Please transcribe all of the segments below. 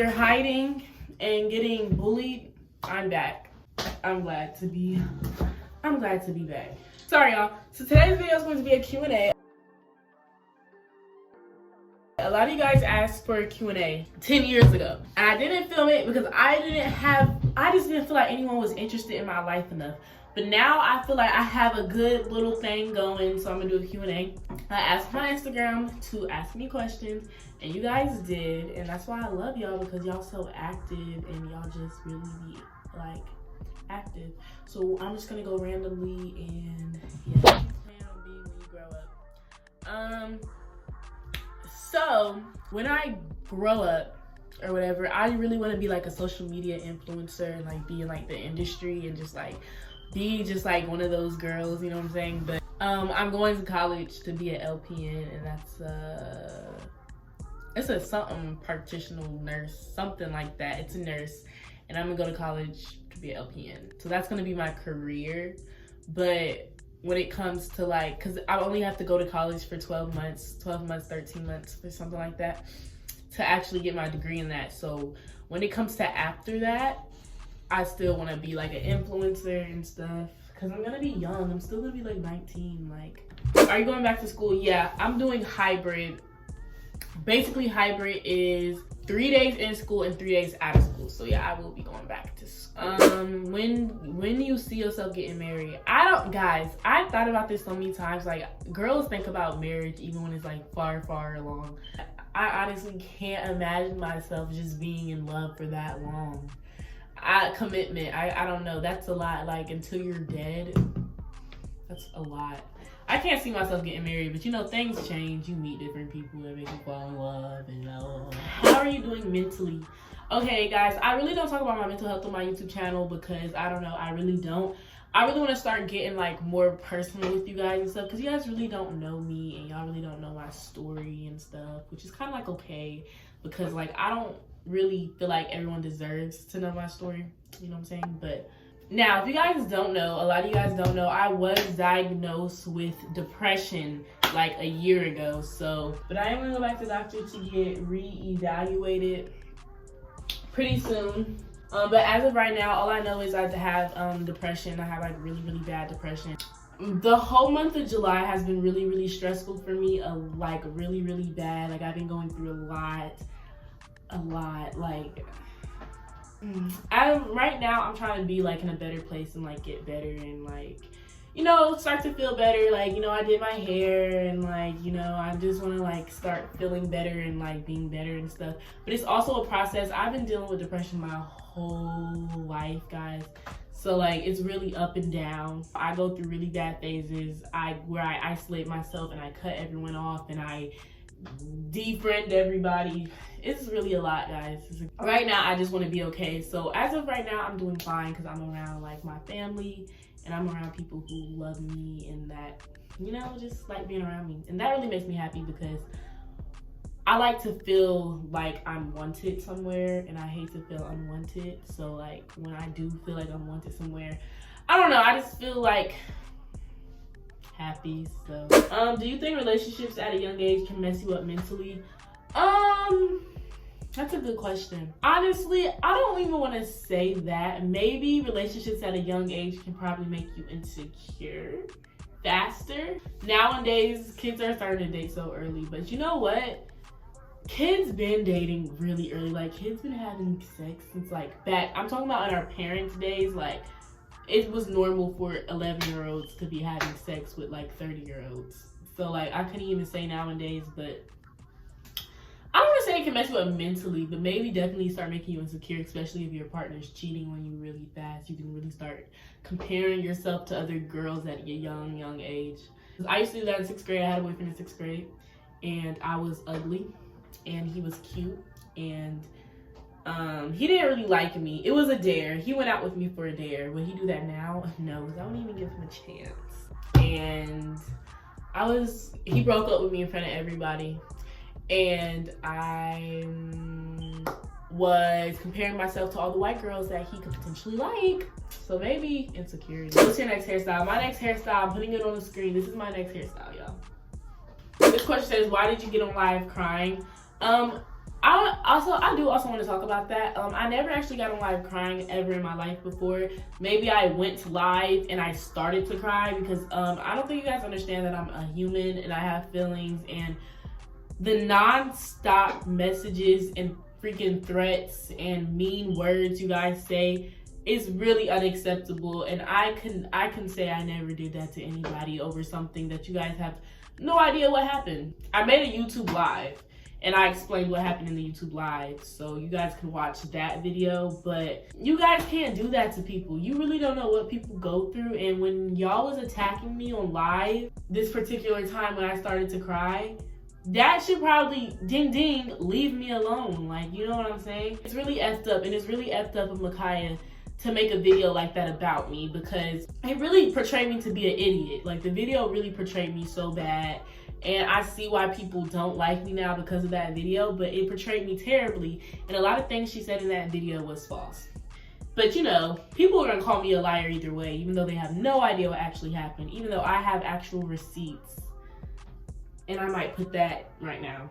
After hiding and getting bullied, I'm back. I'm glad to be back. Sorry, y'all. So today's video is going to be a Q&A. A lot of you guys asked for a Q&A 10 years ago. And I didn't film it because I just didn't feel like anyone was interested in my life enough. But now I feel like I have a good little thing going, so I'm gonna do a Q&A. I asked my Instagram to ask me questions, and you guys did, and that's why I love y'all, because y'all so active and y'all just really be like active. So I'm just gonna go randomly and yeah. Plan on being when you grow up. So when I grow up or whatever, I really want to be like a social media influencer and like be in like the industry and just like be just like one of those girls, you know what I'm saying? But I'm going to college to be an LPN, and that's it's a something practitioner nurse, something like that. It's a nurse, and I'm gonna go to college to be an LPN. So that's gonna be my career. But when it comes to like, cause I only have to go to college for 12 months, 13 months or something like that to actually get my degree in that. So when it comes to after that, I still want to be like an influencer and stuff, because I'm gonna be young. I'm still gonna be like 19. Like, are you going back to school? Yeah, I'm doing hybrid. Basically, hybrid is 3 days in school and 3 days out of school. So yeah, I will be going back to school. When do you see yourself getting married? Guys, I thought about this so many times. Like, girls think about marriage even when it's like far along. I honestly can't imagine myself just being in love for that long. Commitment, I don't know, that's a lot. Like, until you're dead, that's a lot. I can't see myself getting married, but you know, things change. You meet different people that make you fall in love, and how are you doing mentally? Okay, guys, I really don't talk about my mental health on my YouTube channel because I don't know, I really don't. I really want to start getting like more personal with you guys and stuff, because you guys really don't know me and y'all really don't know my story and stuff, which is kind of like okay, because like I don't really feel like everyone deserves to know my story, you know what I'm saying? But now, if you guys don't know, a lot of you guys don't know, I was diagnosed with depression like a year ago. So, but I am gonna go back to the doctor to get re-evaluated pretty soon. But as of right now, all I know is I have depression. I have like really bad depression. The whole month of July has been really stressful for me. Like really bad. Like, I've been going through a lot. Like, right now I'm trying to be like in a better place and like get better and like, you know, start to feel better. Like, you know, I did my hair and like, you know, I just want to like start feeling better and like being better and stuff. But it's also a process. I've been dealing with depression my whole life, guys. So like, it's really up and down. I go through really bad phases where I isolate myself and I cut everyone off and I defriend everybody. It's really a lot, guys. Right now, I just want to be okay. So as of right now, I'm doing fine because I'm around like my family and I'm around people who love me and that, you know, just like being around me. And that really makes me happy because I like to feel like I'm wanted somewhere and I hate to feel unwanted. So like, when I do feel like I'm wanted somewhere, I don't know, I just feel like happy. So do you think relationships at a young age can mess you up mentally? That's a good question. Honestly, I don't even want to say that. Maybe relationships at a young age can probably make you insecure faster. Nowadays, kids are starting to date so early, but you know what? Kids been dating really early. Like, kids been having sex since like back, I'm talking about in our parents' days. Like, it was normal for 11-year-olds to be having sex with like 30-year-olds. So like, I couldn't even say nowadays, but I don't want to say it can mess you up mentally, but maybe definitely start making you insecure, especially if your partner's cheating on you really fast. You can really start comparing yourself to other girls at your young age. I used to do that in 6th grade. I had a boyfriend in 6th grade, and I was ugly, and he was cute, and he didn't really like me. It was a dare. He went out with me for a dare. Would he do that now? No, because I wouldn't even give him a chance. And he broke up with me in front of everybody. And I was comparing myself to all the white girls that he could potentially like. So maybe insecurity. What's your next hairstyle? My next hairstyle, I'm putting it on the screen. This is my next hairstyle, y'all. This question says, why did you get on live crying? I do also want to talk about that. I never actually got on live crying ever in my life before. Maybe I went live and I started to cry because I don't think you guys understand that I'm a human and I have feelings, and the non-stop messages and freaking threats and mean words you guys say is really unacceptable. And I can say I never did that to anybody over something that you guys have no idea what happened. I made a YouTube live and I explained what happened in the YouTube live, so you guys can watch that video. But you guys can't do that to people. You really don't know what people go through. And when y'all was attacking me on live this particular time when I started to cry, that should probably, ding ding, leave me alone. Like, you know what I'm saying? It's really effed up, and it's really effed up of Micaiah to make a video like that about me, because it really portrayed me to be an idiot. Like, the video really portrayed me so bad, and I see why people don't like me now because of that video, but it portrayed me terribly, and a lot of things she said in that video was false. But you know, people are gonna call me a liar either way, even though they have no idea what actually happened, even though I have actual receipts. And I might put that right now.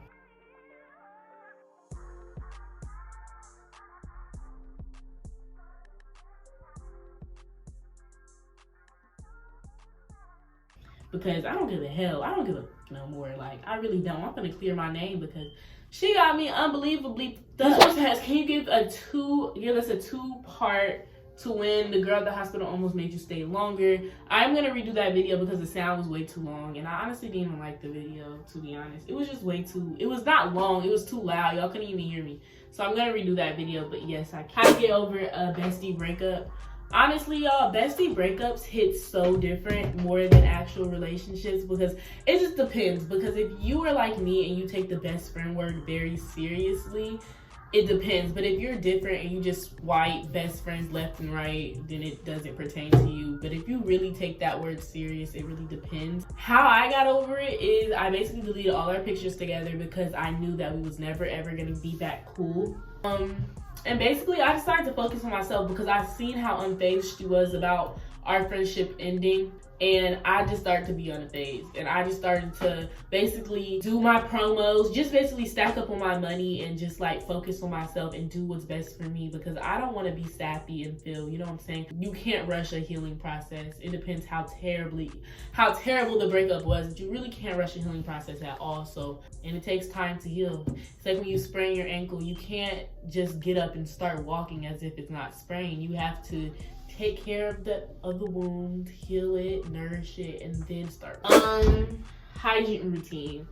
Because I don't give a hell. I don't give a no more. Like, I really don't. I'm gonna clear my name because she got me unbelievably. This one says, can you give us a two-part to when the girl at the hospital almost made you stay longer? I'm gonna redo that video because the sound was way too long, and I honestly didn't even like the video, to be honest. It was just way too, it was not long, it was too loud. Y'all couldn't even hear me. So I'm gonna redo that video. But yes, I can't get over a bestie breakup. Honestly, y'all, bestie breakups hit so different more than actual relationships, because it just depends. Because if you are like me and you take the best friend word very seriously, it depends. But if you're different and you just swipe best friends left and right, then it doesn't pertain to you. But if you really take that word serious, it really depends. How I got over it is I basically deleted all our pictures together because I knew that we was never ever gonna be that cool. And basically I decided to focus on myself because I've seen how unfazed she was about our friendship ending. And I just started to be unfazed, and I just started to basically do my promos, just basically stack up on my money and just like focus on myself and do what's best for me, because I don't want to be sappy and feel, you know what I'm saying? You can't rush a healing process. It depends how terrible the breakup was, but you really can't rush a healing process at all. So, and it takes time to heal. It's like when you sprain your ankle, you can't just get up and start walking as if it's not sprained. You have to take care of the wound, heal it, nourish it, and then start. Hygiene routine.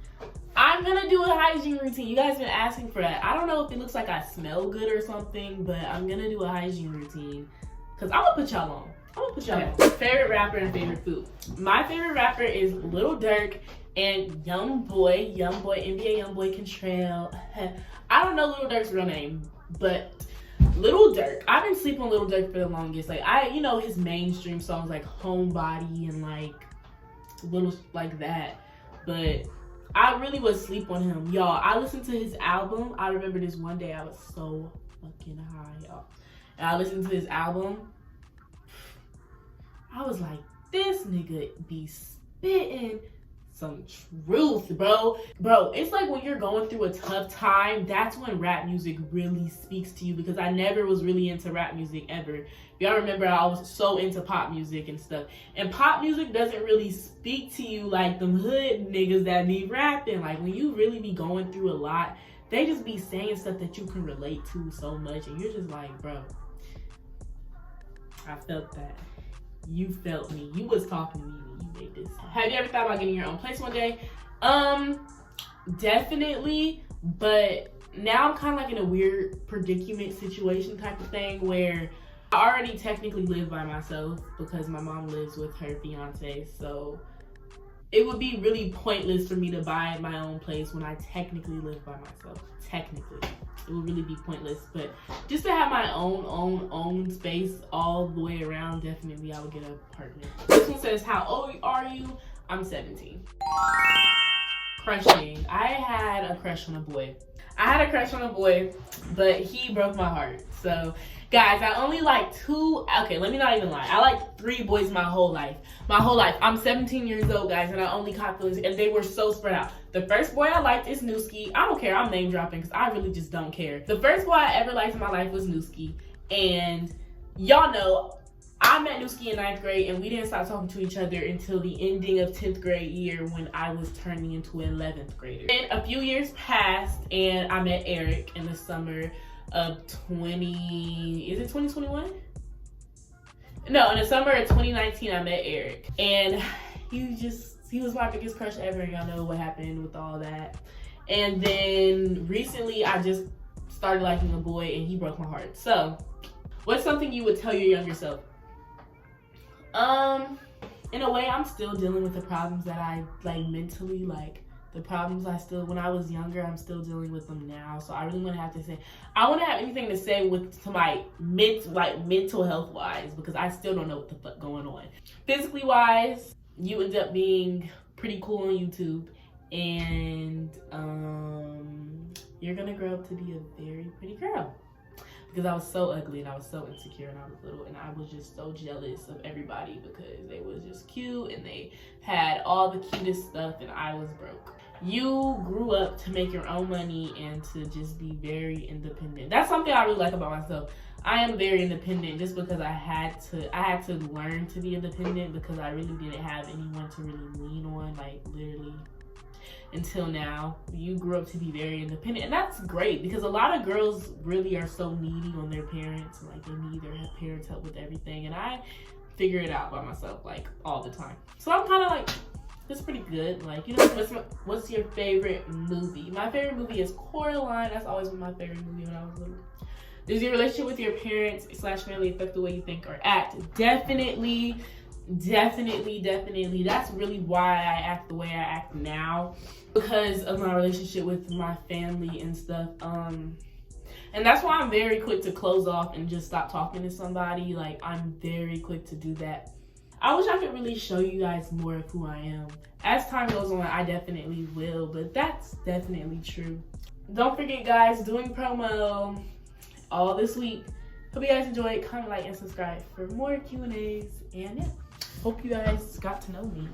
I'm gonna do a hygiene routine. You guys been asking for that. I don't know if it looks like I smell good or something, but I'm gonna do a hygiene routine because I'm gonna put y'all on. On. Favorite rapper and favorite food. My favorite rapper is Lil Durk and Young Boy, NBA Young Boy Contrail. I don't know Lil Durk's real name, but Lil Durk, I've been sleeping on Lil Durk for the longest. Like, you know, his mainstream songs like Homebody and like little like that. But I really was asleep on him. Y'all, I listened to his album. I remember this one day I was so fucking high, y'all. And I listened to his album. I was like, this nigga be spitting some truth, bro. It's like when you're going through a tough time, that's when rap music really speaks to you, because I never was really into rap music ever. If y'all remember, I was so into pop music and stuff, and pop music doesn't really speak to you like them hood niggas that be rapping. Like, when you really be going through a lot, they just be saying stuff that you can relate to so much, and you're just like, bro, I felt that. You felt me. You was talking to me when you made this. Have you ever thought about getting your own place one day? Definitely, but now I'm kind of like in a weird predicament situation type of thing where I already technically live by myself because my mom lives with her fiance, so it would be really pointless for me to buy my own place when I technically live by myself. Technically, it would really be pointless. But just to have my own space all the way around, definitely I would get an apartment. This one says, how old are you? I'm 17. Crushing. I had a crush on a boy. But he broke my heart. So, guys, I only like 2. Okay, let me not even lie. I like 3 boys my whole life. I'm 17 years old, guys, and I only caught those, and they were so spread out. The first boy I liked is Newski. I don't care. I'm name dropping because I really just don't care. The first boy I ever liked in my life was Newski. And y'all know, I met Newski in 9th grade, and we didn't stop talking to each other until the ending of 10th grade year when I was turning into an 11th grader. Then a few years passed, and I met Eric in the summer of 2021? No, in the summer of 2019, I met Eric. And he was my biggest crush ever, and y'all know what happened with all that. And then recently, I just started liking a boy, and he broke my heart. So, what's something you would tell your younger self? In a way, I'm still dealing with the problems that I, mentally, the problems when I was younger, I'm still dealing with them now. So I really wouldn't have to say, I wouldn't have anything to say to my mental health wise, because I still don't know what the fuck going on. Physically wise, you end up being pretty cool on YouTube, and you're gonna grow up to be a very pretty girl. Because I was so ugly and I was so insecure and I was little, and I was just so jealous of everybody because they was just cute and they had all the cutest stuff and I was broke. You grew up to make your own money and to just be very independent. That's something I really like about myself. I am very independent just because I had to learn to be independent because I really didn't have anyone to really lean on, literally. Until now, you grew up to be very independent, and that's great because a lot of girls really are so needy on their parents, they need their parents' help with everything, and I figure it out by myself all the time. So I'm kind of it's pretty good. What's your favorite movie? My favorite movie is Coraline. That's always been my favorite movie when I was little. Does your relationship with your parents / family affect the way you think or act? Definitely. That's really why I act the way I act now, because of my relationship with my family and stuff. And that's why I'm very quick to close off and just stop talking to somebody. I'm very quick to do that. I wish I could really show you guys more of who I am. As time goes on, I definitely will, but that's definitely true. Don't forget, guys, doing promo all this week. Hope you guys enjoyed. Comment, like, and subscribe for more Q&As. And yeah. Hope you guys got to know me.